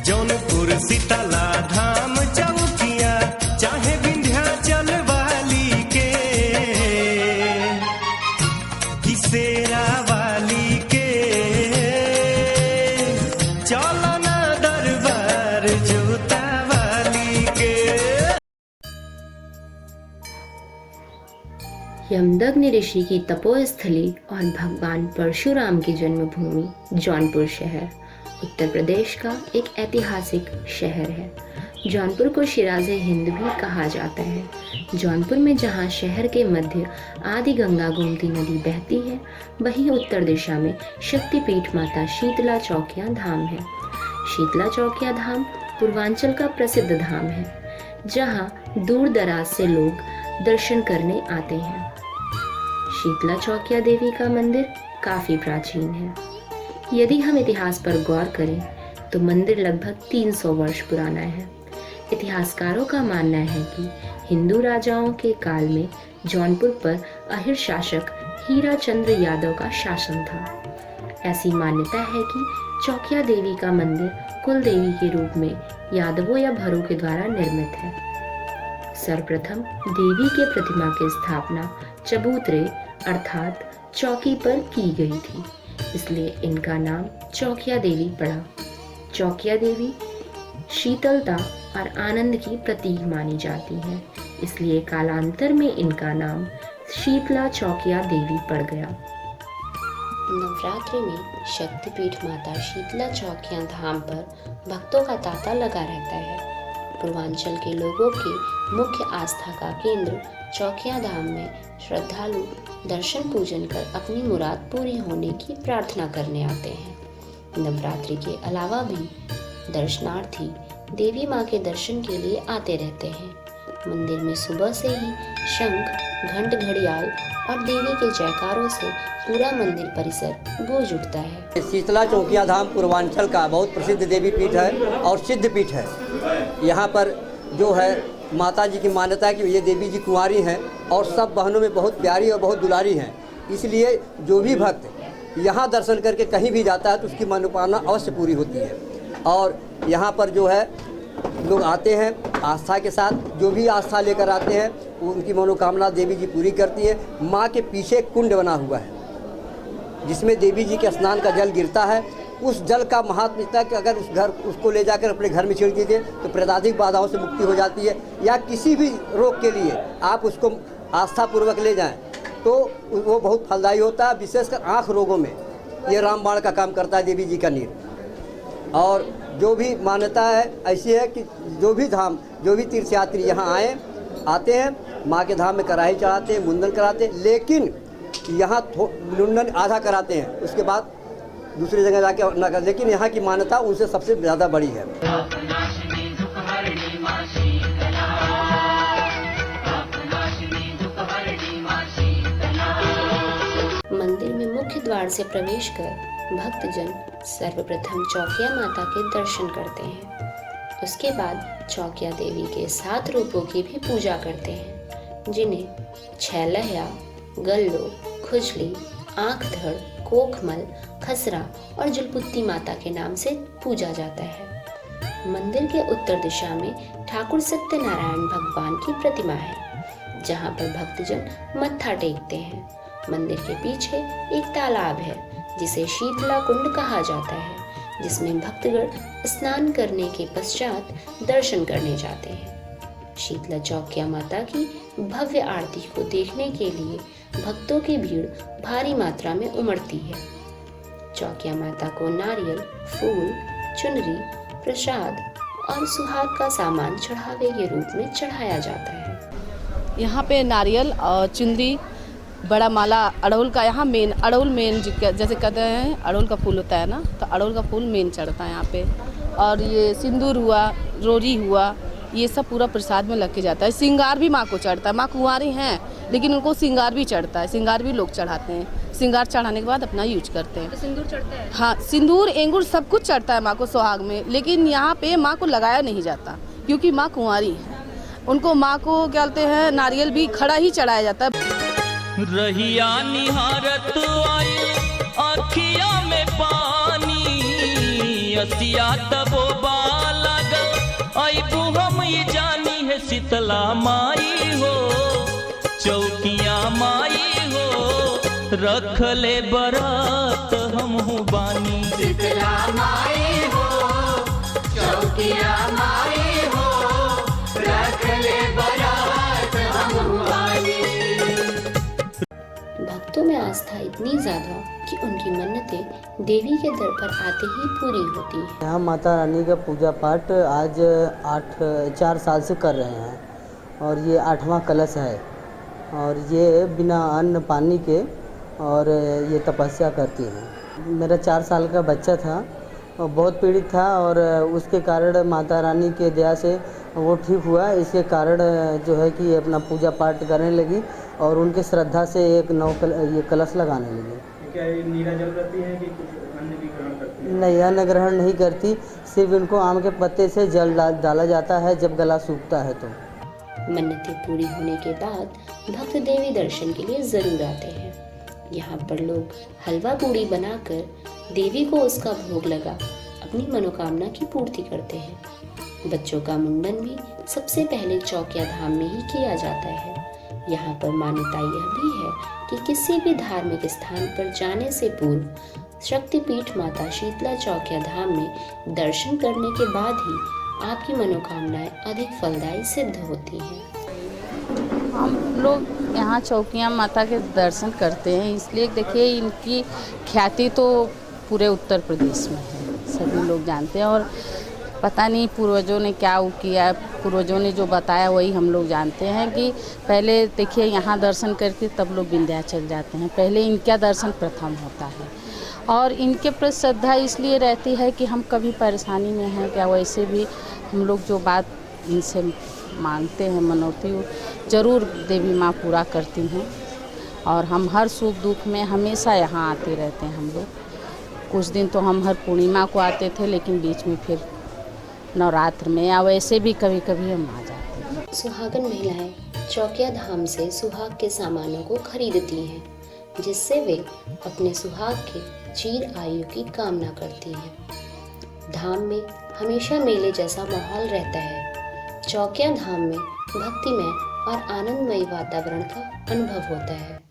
जौनपुर शीतला धाम चौकिया चाहे विंध्याचल वाली के किसेरा वाली के चौलना दरबार जोता वाली के। यमदग्नि ऋषि की तपोस्थली और भगवान परशुराम की जन्मभूमि जौनपुर शहर उत्तर प्रदेश का एक ऐतिहासिक शहर है। जौनपुर को शिराज़े हिंद भी कहा जाता है। जौनपुर में जहाँ शहर के मध्य आदि गंगा गोमती नदी बहती है, वहीं उत्तर दिशा में शक्तिपीठ माता शीतला चौकिया धाम है। शीतला चौकिया धाम पूर्वांचल का प्रसिद्ध धाम है, जहाँ दूर दराज से लोग दर्शन करने आते हैं। शीतला चौकिया देवी का मंदिर काफ़ी प्राचीन है। यदि हम इतिहास पर गौर करें तो मंदिर लगभग 300 वर्ष पुराना है। इतिहासकारों का मानना है कि हिंदू राजाओं के काल में जौनपुर पर अहिर शासक हीरा चंद्र यादव का शासन था। ऐसी मान्यता है कि चौकिया देवी का मंदिर कुल देवी के रूप में यादवों या भरों के द्वारा निर्मित है। सर्वप्रथम देवी के प्रतिमा की स्थापना चबूतरे अर्थात चौकी पर की गई थी, इसलिए इनका नाम चौकिया देवी पड़ा। चौकिया देवी शीतलता और आनंद की प्रतीक मानी जाती है, इसलिए कालांतर में इनका नाम शीतला चौकिया देवी पड़ गया। नवरात्रि में शक्तिपीठ माता शीतला चौकिया धाम पर भक्तों का तांता लगा रहता है। पूर्वांचल के लोगों की मुख्य आस्था का केंद्र चौकिया धाम में श्रद्धालु दर्शन पूजन कर अपनी मुराद पूरी होने की प्रार्थना करने आते हैं। नवरात्रि के अलावा भी दर्शनार्थी देवी माँ के दर्शन के लिए आते रहते हैं। मंदिर में सुबह से ही शंख, घंट, घड़ियाल और देवी के जयकारों से पूरा मंदिर परिसर गूंज उठता है। शीतला चौकिया धाम पूर्वांचल का बहुत प्रसिद्ध देवी पीठ है और सिद्ध पीठ है। यहाँ पर जो है माता जी की मान्यता है कि ये देवी जी कुंवारी हैं और सब बहनों में बहुत प्यारी और बहुत दुलारी हैं। इसलिए जो भी भक्त यहाँ दर्शन करके कहीं भी जाता है तो उसकी मनोकामना अवश्य पूरी होती है। और यहाँ पर जो है लोग आते हैं आस्था के साथ, जो भी आस्था लेकर आते हैं उनकी मनोकामना देवी जी पूरी करती है। माँ के पीछे कुंड बना हुआ है जिसमें देवी जी के स्नान का जल गिरता है। उस जल का महात्म्य इतना कि अगर उसको ले जाकर अपने घर में छिड़क दीजिए तो प्राकृतिक बाधाओं से मुक्ति हो जाती है, या किसी भी रोग के लिए आप उसको आस्थापूर्वक ले जाएं तो वो बहुत फलदायी होता है। विशेषकर आँख रोगों में ये रामबाण का काम करता है देवी जी का नीर। और जो भी मान्यता है ऐसी है कि जो भी तीर्थयात्री यहाँ आते हैं माँ के धाम में कढ़ाई चढ़ाते हैं, मुंडन कराते हैं, लेकिन यहाँ मुंडन आधा कराते हैं, उसके बाद दूसरी जगह जाके ना कर। लेकिन यहाँ की मान्यता उनसे सबसे ज़्यादा बड़ी है। मंदिर में मुख्य द्वार से प्रवेश कर भक्तजन सर्वप्रथम चौकिया माता के दर्शन करते हैं। उसके बाद चौकिया देवी के 7 रूपों की भी पूजा करते हैं, जिन्हें छैलहया, गल्लो, खुजली, आँख धड़, कोखमल, खसरा और जलपुत्ती माता के नाम से पूजा जाता है। मंदिर के उत्तर दिशा में ठाकुर सत्यनारायण भगवान की प्रतिमा है, जहाँ पर भक्तजन मत्था टेकते हैं। मंदिर के पीछे एक तालाब है जिसे शीतला कुंड कहा जाता है, जिसमें भक्तगण स्नान करने के पश्चात दर्शन करने जाते हैं। शीतला चौकिया माता की भव्य आरती को देखने के लिए भक्तों की भीड़ भारी मात्रा में उमड़ती है। चौकिया माता को नारियल, फूल, चुनरी, प्रसाद और सुहाग का सामान चढ़ावे के रूप में चढ़ाया जाता है। यहाँ पे नारियल और चुनरी, बड़ा माला अड़हुल का, यहाँ मेन अड़हुल मेन जैसे कहते हैं अड़हुल का फूल होता है ना, तो अड़हुल का फूल मेन चढ़ता है यहाँ पे। और ये सिंदूर हुआ, रोरी हुआ, ये सब पूरा प्रसाद में लग के जाता है। सिंगार भी माँ को चढ़ता है। माँ कुंवारी हैं लेकिन उनको सिंगार भी चढ़ता है, सिंगार भी लोग चढ़ाते हैं। सिंगार चढ़ाने के बाद अपना यूज करते हैं। तो सिंदूर चढ़ता है? हाँ, सिंदूर, एंगूर सब कुछ चढ़ता है माँ को सुहाग में, लेकिन यहाँ पे माँ को लगाया नहीं जाता क्योंकि माँ कुंवारी है। उनको माँ को क्या बोलते हैं, नारियल भी खड़ा ही चढ़ाया जाता है। रहिया निहारत आई अखिया में पानी, असिया तबो पैबू हम ये जानी है शीतला माई हो, चौकिया माई हो, रख ले बरात हमहू बानी। शीतला माई हो, चौकिया माई हो, रख ले बरात हम बानी। भक्तों में आस्था इतनी ज़्यादा कि उनकी मन्नतें देवी के दर पर आते ही पूरी होती हैं। यहाँ माता रानी का पूजा पाठ आज 4 साल से कर रहे हैं और ये 8वां कलश है और ये बिना अन्न पानी के और ये तपस्या करती हैं। मेरा 4 साल का बच्चा था और बहुत पीड़ित था और उसके कारण माता रानी के दया से वो ठीक हुआ। इसके कारण जो है कि अपना पूजा पाठ करने लगी और उनके श्रद्धा से एक ये कलश लगाने लगी। क्या ये नीराजल करती है कि कुछ अन्न भी ग्रहण करती है? नहीं, अन्न ग्रहण नहीं करती, सिर्फ इनको आम के पत्ते से जल डाला जाता है जब गला सूखता है तो। मन्नतें पूरी होने के बाद भक्त देवी दर्शन के लिए ज़रूर आते हैं। यहाँ पर लोग हलवा पूड़ी बनाकर देवी को उसका भोग लगा अपनी मनोकामना की पूर्ति करते हैं। बच्चों का मुंडन भी सबसे पहले चौकिया धाम में ही किया जाता है। यहाँ पर मान्यता यह भी है कि किसी भी धार्मिक स्थान पर जाने से पूर्व शक्तिपीठ माता शीतला चौकिया धाम में दर्शन करने के बाद ही आपकी मनोकामनाएं अधिक फलदायी सिद्ध होती हैं। हम लोग यहाँ चौकिया माता के दर्शन करते हैं, इसलिए देखिए इनकी ख्याति तो पूरे उत्तर प्रदेश में है, सभी लोग जानते हैं। और पता नहीं पूर्वजों ने क्या किया, पूर्वजों ने जो बताया वही हम लोग जानते हैं कि पहले देखिए यहाँ दर्शन करके तब लोग विंध्याचल जाते हैं, पहले इनका दर्शन प्रथम होता है। और इनके प्रति श्रद्धा इसलिए रहती है कि हम कभी परेशानी में हैं क्या, वैसे भी हम लोग जो बात इनसे मांगते हैं मनौती ज़रूर देवी माँ पूरा करती हैं। और हम हर सुख दुख में हमेशा यहाँ आते रहते हैं। हम लोग कुछ दिन तो हम हर पूर्णिमा को आते थे, लेकिन बीच में फिर नवरात्र में या वैसे भी कभी कभी हम आ जाते हैं। सुहागन महिलाएं चौकिया धाम से सुहाग के सामानों को खरीदती हैं, जिससे वे अपने सुहाग के चिर आयु की कामना करती हैं। धाम में हमेशा मेले जैसा माहौल रहता है। चौकिया धाम में भक्तिमय और आनंदमयी वातावरण का अनुभव होता है।